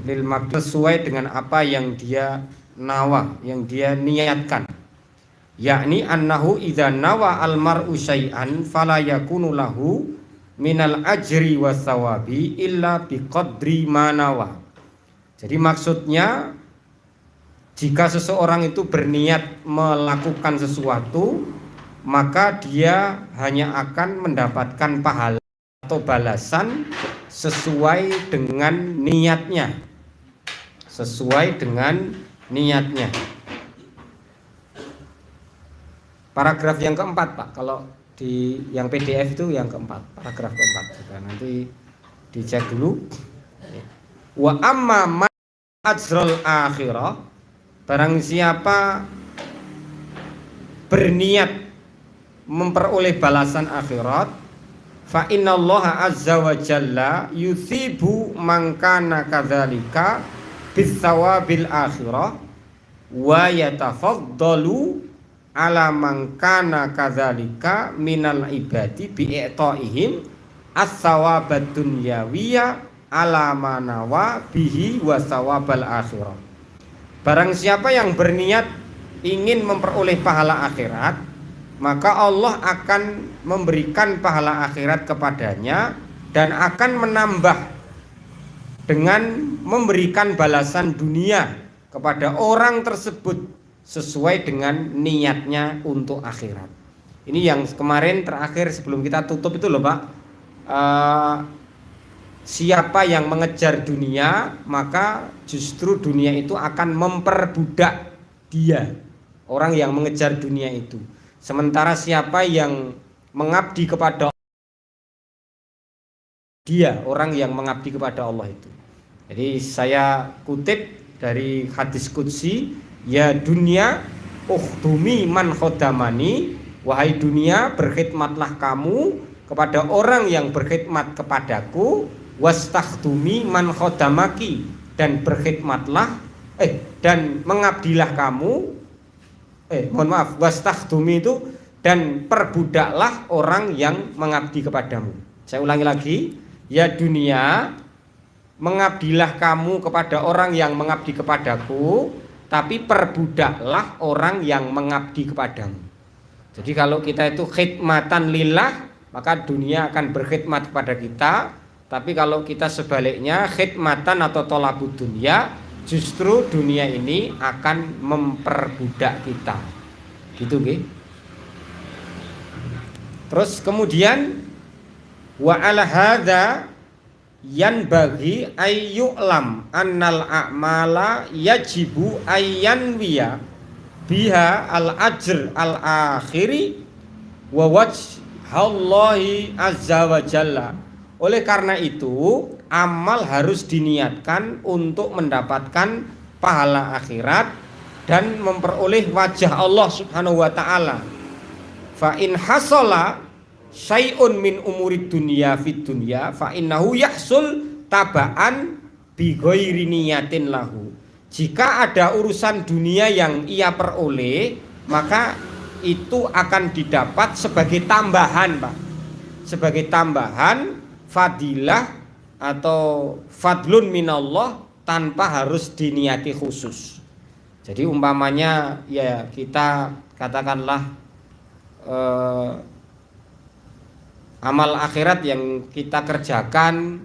lil maqdud sesuai dengan apa yang dia nawa, yang dia niatkan. Yakni annahu idza nawa al mar'u syai'an fala yakunu lahu minal ajri was sawabi illa biqadri ma nawa. Jadi maksudnya jika seseorang itu berniat melakukan sesuatu, maka dia hanya akan mendapatkan pahala atau balasan sesuai dengan niatnya. Sesuai dengan niatnya. Paragraf yang keempat, Pak. Kalau di yang PDF itu yang keempat, paragraf keempat. Juga nanti dicek dulu. Wa amma man ajral akhirah, barang siapa berniat memperoleh balasan akhirat, fa innallaha azza wa jalla yuthibu man kana kadzalika bis-sawabil akhirah wa yatafaddalu ala man kana kadzalika minal ibadi bi'itaihim as-sawabat dunyawiyya ala manawa bihi wa sawabal akhirah. Barang siapa yang berniat ingin memperoleh pahala akhirat, maka Allah akan memberikan pahala akhirat kepadanya dan akan menambah dengan memberikan balasan dunia kepada orang tersebut sesuai dengan niatnya untuk akhirat. Ini yang kemarin terakhir sebelum kita tutup itu loh, Pak. Siapa yang mengejar dunia, maka justru dunia itu akan memperbudak dia, orang yang mengejar dunia itu. Sementara siapa yang mengabdi kepada dia, orang yang mengabdi kepada Allah itu. Jadi saya kutip dari hadis qudsi, ya dunia ukhdumi man khodamani, wahai dunia berkhidmatlah kamu kepada orang yang berkhidmat kepadaku, wastakhdumi man khodamaki, dan berkhidmatlah dan mengabdilah kamu wastakhdumi itu dan perbudaklah orang yang mengabdi kepadamu. Saya ulangi lagi, ya dunia mengabdilah kamu kepada orang yang mengabdi kepadaku, tapi perbudaklah orang yang mengabdi kepadamu. Jadi kalau kita itu khidmatan lillah, maka dunia akan berkhidmat kepada kita. Tapi kalau kita sebaliknya khidmatan atau tolabud dunia, justru dunia ini akan memperbudak kita. Gitu nggih. Terus kemudian wa ala hadza yanbaghi ayyu'lam annal a'mala yajibu ayyanwiya biha al-ajr al-akhiri wa wajhallahi azza wa jalla. Oleh karena itu amal harus diniatkan untuk mendapatkan pahala akhirat dan memperoleh wajah Allah subhanahu wa ta'ala. Fa in hasala syai'un min umurid dunya fid dunya fa innahu yahsul tabaan bi ghairi niyatin lahu. Jika ada urusan dunia yang ia peroleh, maka itu akan didapat sebagai tambahan, Pak. Sebagai tambahan fadilah atau fadlun minallah tanpa harus diniati khusus. Jadi umpamanya ya kita katakanlah amal akhirat yang kita kerjakan,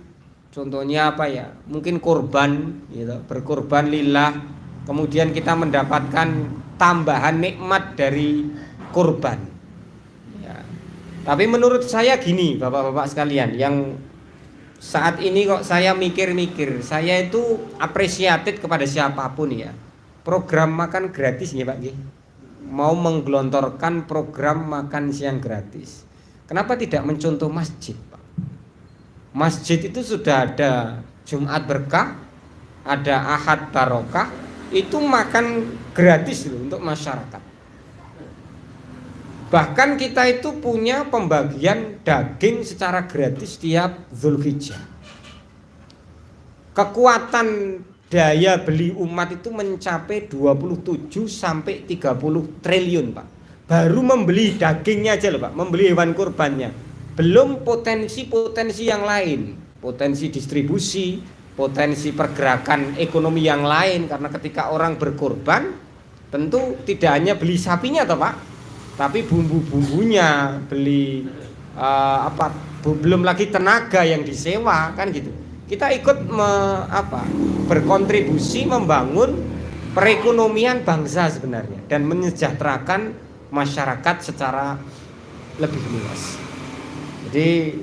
contohnya apa ya, mungkin kurban gitu, berkurban lillah, kemudian kita mendapatkan tambahan nikmat dari kurban ya. Tapi menurut saya gini, bapak-bapak sekalian, yang saat ini kok saya mikir-mikir, saya itu apresiatif kepada siapapun ya, program makan gratis ya Pak, mau menggelontorkan program makan siang gratis. Kenapa tidak mencontoh masjid, Pak? Masjid itu sudah ada Jumat berkah, ada Ahad barokah, itu makan gratis loh untuk masyarakat. Bahkan kita itu punya pembagian daging secara gratis tiap Zulhijjah. Kekuatan daya beli umat itu mencapai 27 sampai 30 triliun, Pak. Baru membeli dagingnya aja loh, Pak, membeli hewan kurbannya. Belum potensi-potensi yang lain, potensi distribusi, potensi pergerakan ekonomi yang lain, karena ketika orang berkorban tentu tidak hanya beli sapinya toh Pak, tapi bumbu-bumbunya, beli belum lagi tenaga yang disewa kan gitu. Kita ikut berkontribusi membangun perekonomian bangsa sebenarnya dan menyejahterakan masyarakat secara lebih luas. Jadi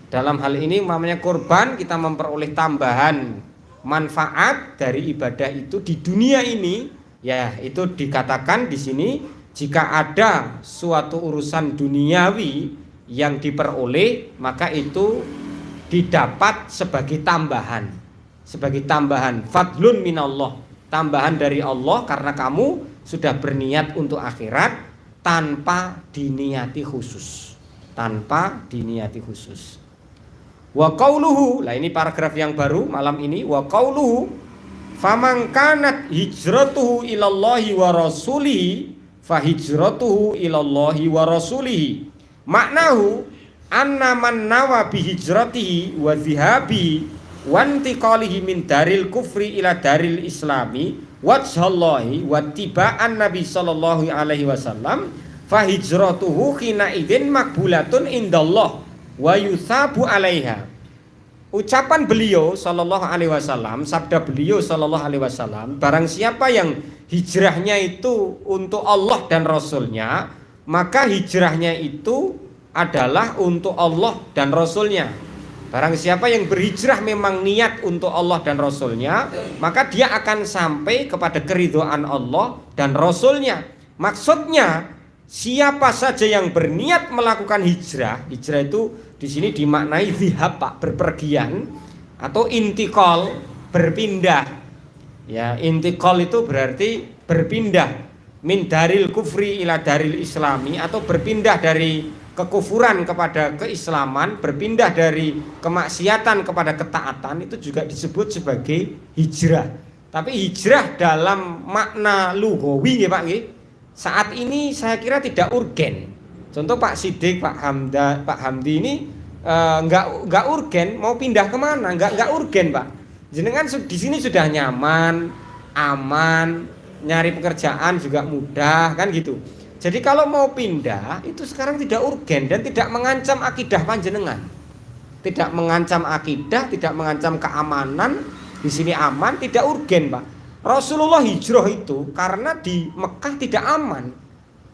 dalam hal ini namanya korban, kita memperoleh tambahan manfaat dari ibadah itu di dunia ini, ya itu dikatakan di sini jika ada suatu urusan duniawi yang diperoleh, maka itu didapat sebagai tambahan, fadlun minallah, tambahan dari Allah karena kamu sudah berniat untuk akhirat tanpa diniati khusus. Wa qauluhu, lah ini paragraf yang baru malam ini, wa qauluhu faman kanat hijratuhu ilallahi wa rasulihi fa hijratuhu ilallahi wa rasulihi. Maknahu anna man nawa bi hijratihi wa dhihabi wa intiqalihi min daril kufri ila daril islami wajhallahi wa tiba'an nabi sallallahu alaihi wasallam fa hijratuhu khina idzin makbulatun indallah wa yuthabu alaiha. Ucapan beliau sallallahu alaihi wasallam, sabda beliau sallallahu alaihi wasallam, barang siapa yang hijrahnya itu untuk Allah dan Rasulnya, maka hijrahnya itu adalah untuk Allah dan Rasulnya. Barang siapa yang berhijrah memang niat untuk Allah dan Rasulnya, maka dia akan sampai kepada keridhaan Allah dan Rasulnya. Maksudnya siapa saja yang berniat melakukan hijrah itu di sini dimaknai dhihab Pak, berpergian, atau intikal, berpindah. Ya, intikal itu berarti berpindah min daril kufri ila daril islami, atau berpindah dari kekufuran kepada keislaman, berpindah dari kemaksiatan kepada ketaatan, itu juga disebut sebagai hijrah. Tapi hijrah dalam makna lughawi ya Pak nggih, saat ini saya kira tidak urgen. Contoh Pak Sidik, Pak Hamdi ini nggak urgen mau pindah kemana, nggak urgen Pak. Jenengan di sini sudah nyaman, aman, nyari pekerjaan juga mudah kan gitu. Jadi kalau mau pindah itu sekarang tidak urgen dan tidak mengancam akidah panjenengan, tidak mengancam akidah, tidak mengancam keamanan. Di sini aman, tidak urgen Pak. Rasulullah hijrah itu karena di Mekah tidak aman,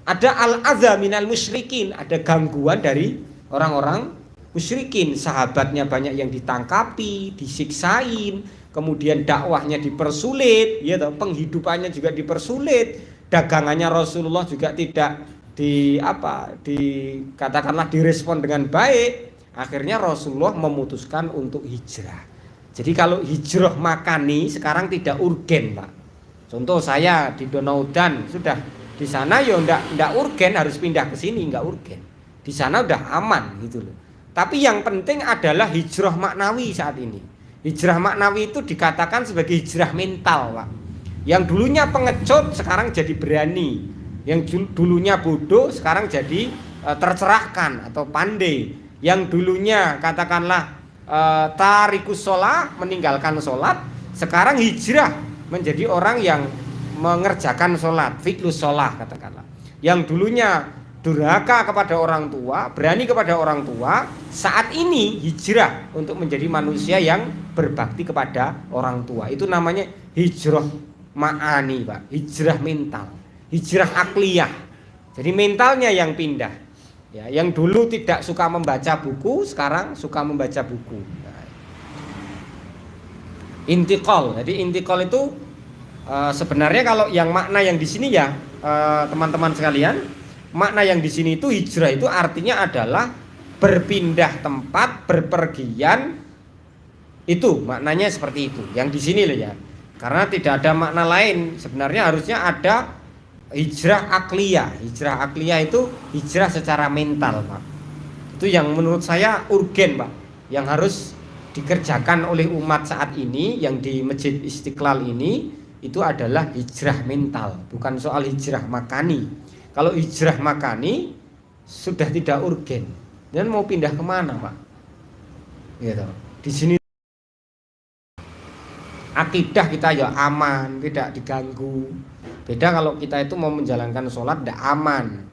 ada al-adza minal musyrikin, ada gangguan dari orang-orang musyrikin. Sahabatnya banyak yang ditangkapi, disiksain, kemudian dakwahnya dipersulit, ya toh, penghidupannya juga dipersulit, dagangannya Rasulullah juga tidak katakanlah direspon dengan baik. Akhirnya Rasulullah memutuskan untuk hijrah. Jadi kalau hijrah makani sekarang tidak urgen Pak. Contoh saya di Donaudan, sudah di sana ya ndak urgen harus pindah ke sini, nggak urgen. Di sana udah aman gitu loh. Tapi yang penting adalah hijrah maknawi saat ini. Hijrah maknawi itu dikatakan sebagai hijrah mental Pak. Yang dulunya pengecut sekarang jadi berani, yang dulunya bodoh sekarang jadi tercerahkan atau pandai. Yang dulunya katakanlah tarikus sholat, meninggalkan sholat, sekarang hijrah menjadi orang yang mengerjakan sholat, fiklus sholat katakanlah. Yang dulunya durhaka kepada orang tua, berani kepada orang tua, saat ini hijrah untuk menjadi manusia yang berbakti kepada orang tua. Itu namanya hijrah ma'ani Pak, hijrah mental, hijrah akliyah. Jadi mentalnya yang pindah. Ya, yang dulu tidak suka membaca buku, sekarang suka membaca buku. Nah, intikal. Jadi intikal itu sebenarnya kalau yang makna yang di sini ya teman-teman sekalian, makna yang di sini itu hijrah itu artinya adalah berpindah tempat, berpergian. Itu maknanya seperti itu. Yang di sini loh ya. Karena tidak ada makna lain. Sebenarnya harusnya ada hijrah akliyah. Hijrah akliyah itu hijrah secara mental Pak. Itu yang menurut saya urgen Pak, yang harus dikerjakan oleh umat saat ini, yang di Masjid Istiqlal ini, itu adalah hijrah mental, bukan soal hijrah makani. Kalau hijrah makani sudah tidak urgen. Dan mau pindah kemana Pak? Gitu. Di sini Akidah kita ya aman, tidak diganggu. Beda kalau kita itu mau menjalankan sholat tidak aman,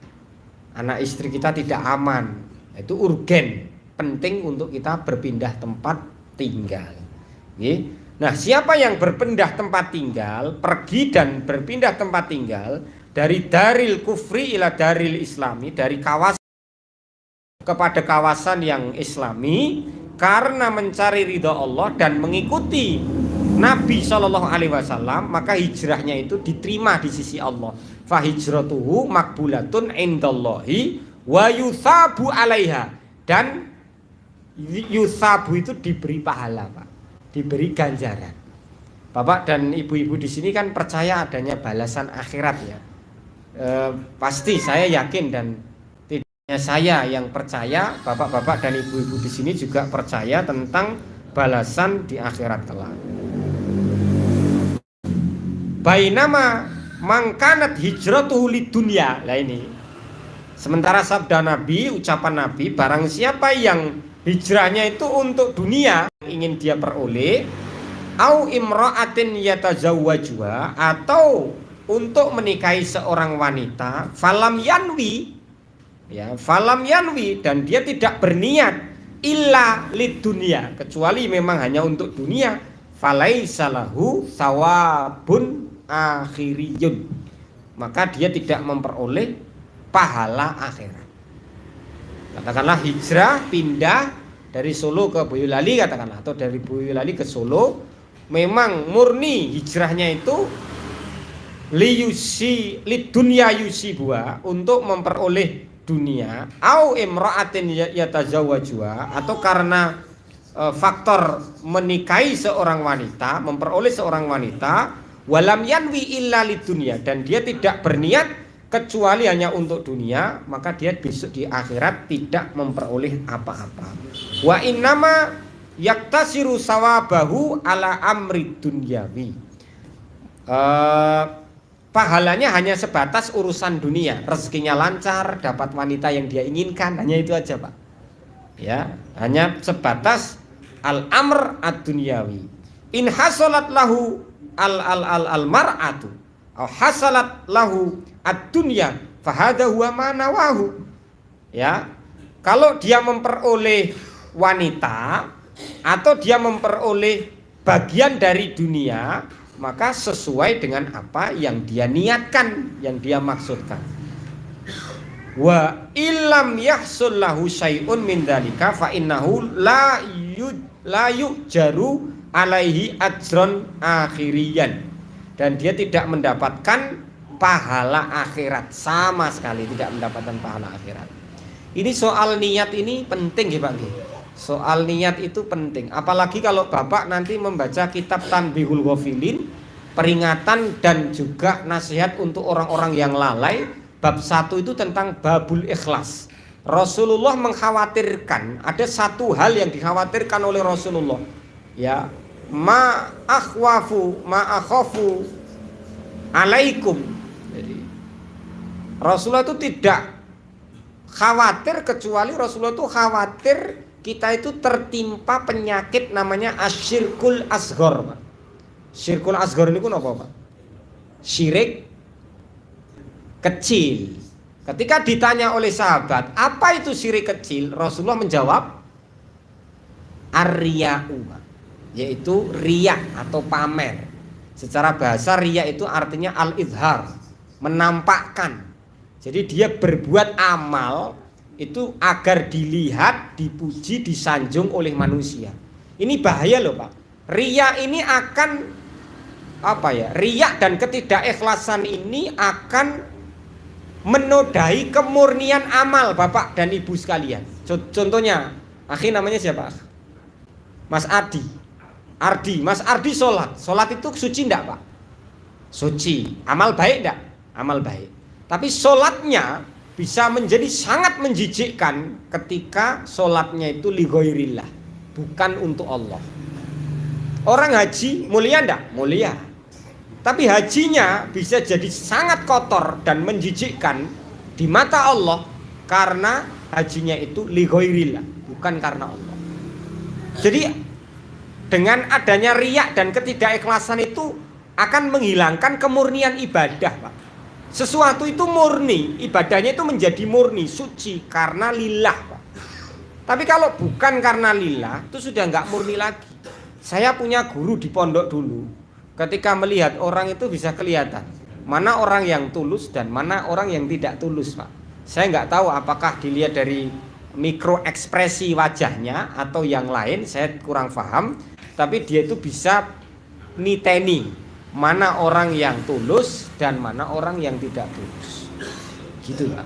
anak istri kita tidak aman, itu urgen, penting untuk kita berpindah tempat tinggal. Nah, siapa yang berpindah tempat tinggal, pergi dan berpindah tempat tinggal dari daril kufri ila daril islami, dari kawasan kepada kawasan yang islami, karena mencari ridha Allah dan mengikuti Nabi Shallallahu Alaihi Wasallam, maka hijrahnya itu diterima di sisi Allah. Fahijratuhu makbulatun indallahi wa yuthabu alaiha, dan yuthabu itu diberi pahala, Pak, diberi ganjaran. Bapak dan ibu-ibu di sini kan percaya adanya balasan akhirat ya. Pasti saya yakin, dan tidak hanya saya yang percaya, bapak-bapak dan ibu-ibu di sini juga percaya tentang balasan di akhirat kelak. Bainama mangkanat hijratuhu lidunya. Lah ini. Sementara sabda Nabi, ucapan Nabi, barang siapa yang hijrahnya itu untuk dunia ingin dia peroleh, au imra'atin yatazawwajuha, atau untuk menikahi seorang wanita, falam yanwi, ya, falam yanwi, dan dia tidak berniat illa lidunya, kecuali memang hanya untuk dunia, falaisa lahu sawabun akhiriyun, maka dia tidak memperoleh pahala akhirat. Katakanlah hijrah, pindah dari Solo ke Boyolali katakanlah, atau dari Boyolali ke Solo, memang murni hijrahnya itu liyusi lidunya yusibuha, untuk memperoleh dunia, au imra'atin yatazawwajuha, atau karena faktor menikahi seorang wanita, memperoleh seorang wanita, walam yanwi illa lidunya, dan dia tidak berniat kecuali hanya untuk dunia, maka dia besok di akhirat tidak memperoleh apa-apa. Wa innama yaktasiru sawabahu ala amri dunyawi. Pahalanya hanya sebatas urusan dunia, rezekinya lancar, dapat wanita yang dia inginkan, hanya itu aja, Pak. Ya, hanya sebatas al-amr ad-dunyawi. In hasalat lahu al mar'atu aw hasalat lahu ad-dunya fahada huwa ma nawahu. Ya, kalau dia memperoleh wanita atau dia memperoleh bagian dari dunia, maka sesuai dengan apa yang dia niatkan, yang dia maksudkan. Wa illam yahsul lahu syai'un min dzalika fa innahu la yujaru alaihi ajron akhiriyan, dan dia tidak mendapatkan pahala akhirat, sama sekali tidak mendapatkan pahala akhirat. Ini soal niat ini penting ya Pak. Soal niat itu penting, apalagi kalau Bapak nanti membaca kitab Tanbihul Ghafilin, peringatan dan juga nasihat untuk orang-orang yang lalai, bab 1 itu tentang babul ikhlas. Rasulullah mengkhawatirkan, ada satu hal yang dikhawatirkan oleh Rasulullah, ya, ma akhafu alaikum. Jadi Rasulullah itu tidak khawatir, kecuali Rasulullah itu khawatir kita itu tertimpa penyakit namanya asyirkul asghar, Pak. Syirkul asghar ini apa, Pak? Syirik kecil. Ketika ditanya oleh sahabat, apa itu syirik kecil? Rasulullah menjawab, ar-riya'u, yaitu riya atau pamer. Secara bahasa riya itu artinya al-idhar, menampakkan. Jadi dia berbuat amal itu agar dilihat, dipuji, disanjung oleh manusia. Ini bahaya loh, Pak. Riya ini akan apa ya? Riya dan ketidakikhlasan ini akan menodai kemurnian amal Bapak dan Ibu sekalian. Contohnya, akhi namanya siapa? Mas Ardi. Mas Ardi sholat itu suci enggak, Pak? Suci. Amal baik enggak? Amal baik. Tapi sholatnya bisa menjadi sangat menjijikkan ketika sholatnya itu li ghairillah, bukan untuk Allah. Orang haji mulia enggak? Mulia. Tapi hajinya bisa jadi sangat kotor dan menjijikkan di mata Allah karena hajinya itu li ghairillah, bukan karena Allah. Jadi Dengan adanya riak dan ketidakikhlasan itu akan menghilangkan kemurnian ibadah, Pak. Sesuatu itu murni, ibadahnya itu menjadi murni, suci karena lillah, Pak. Tapi kalau bukan karena lillah, itu sudah nggak murni lagi. Saya punya guru di pondok dulu. Ketika melihat orang itu bisa kelihatan mana orang yang tulus dan mana orang yang tidak tulus, Pak. Saya nggak tahu apakah dilihat dari mikro ekspresi wajahnya atau yang lain, saya kurang paham. Tapi dia itu bisa niteni mana orang yang tulus dan mana orang yang tidak tulus. Gitu, Pak.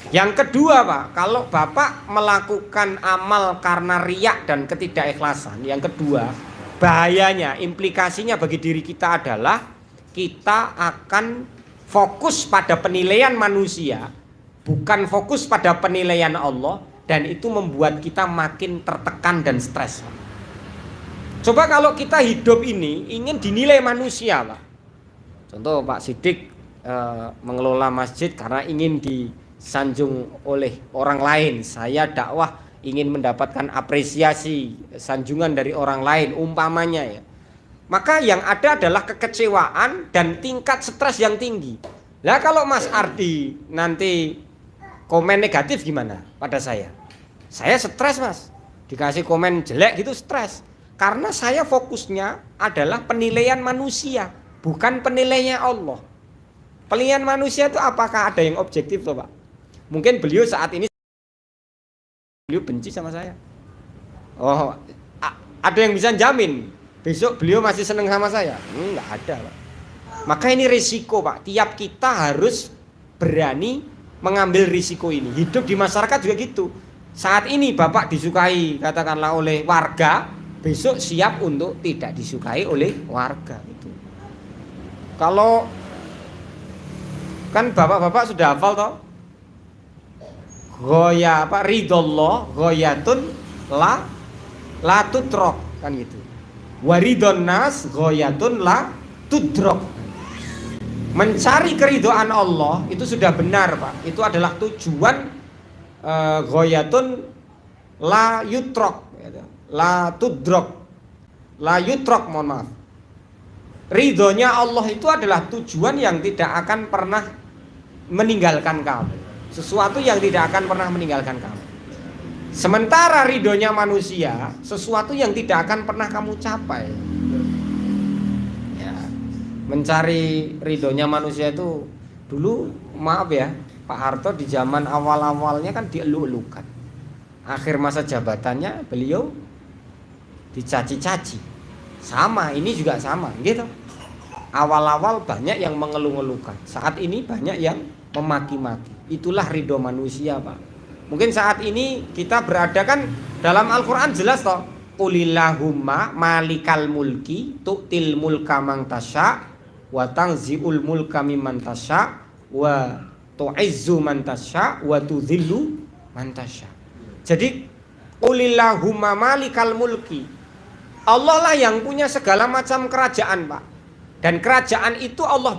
Yang kedua, Pak, kalau Bapak melakukan amal karena riak dan ketidakikhlasan, yang kedua, bahayanya, implikasinya bagi diri kita adalah kita akan fokus pada penilaian manusia, bukan fokus pada penilaian Allah, dan itu membuat kita makin tertekan dan stres, Pak. Coba kalau kita hidup ini ingin dinilai manusia, Pak. Contoh Pak Sidik mengelola masjid karena ingin disanjung oleh orang lain. Saya dakwah ingin mendapatkan apresiasi, sanjungan dari orang lain, umpamanya ya. Maka yang ada adalah kekecewaan dan tingkat stres yang tinggi. Nah kalau Mas Ardi nanti komen negatif gimana pada saya? Saya stres, Mas. Dikasih komen jelek gitu stres. Karena saya fokusnya adalah penilaian manusia, bukan penilaiannya Allah. Penilaian manusia itu apakah ada yang objektif toh, Pak? Mungkin beliau saat ini beliau benci sama saya. Oh, ada yang bisa jamin besok beliau masih seneng sama saya? Enggak ada, Pak. Maka ini risiko, Pak. Tiap kita harus berani mengambil risiko ini. Hidup di masyarakat juga gitu. Saat ini Bapak disukai katakanlah oleh warga, besok siap untuk tidak disukai oleh warga itu. Kalau kan bapak-bapak sudah hafal toh, goya apa ridollah goyatun la tudrok kan gitu. Waridon nas goyatun la tudrok. Mencari keridhaan Allah itu sudah benar, Pak. Itu adalah tujuan goyatun la yutrok. La tudrok, la yutrok, mohon maaf. Ridhonya Allah itu adalah tujuan yang tidak akan pernah meninggalkan kamu. Sesuatu yang tidak akan pernah meninggalkan kamu. Sementara ridhonya manusia, sesuatu yang tidak akan pernah kamu capai. Ya, mencari ridhonya manusia itu dulu, maaf ya, Pak Harto di zaman awal-awalnya kan dielu-elukan. Akhir masa jabatannya beliau dicaci-caci. Sama, ini juga sama gitu. Awal-awal banyak yang mengeluh-elukan. Saat ini banyak yang memaki-maki. Itulah ridho manusia, Pak. Mungkin saat ini kita berada kan dalam Al-Quran jelas toh. Qulillahumma malikal mulki tu'til mulka man tasya wa tanzi'ul mulka mimman tasya wa tu'izzu man tasya wa tudhillu man tasya. Jadi qulillahumma malikal mulki, Allah lah yang punya segala macam kerajaan, Pak. Dan kerajaan itu Allah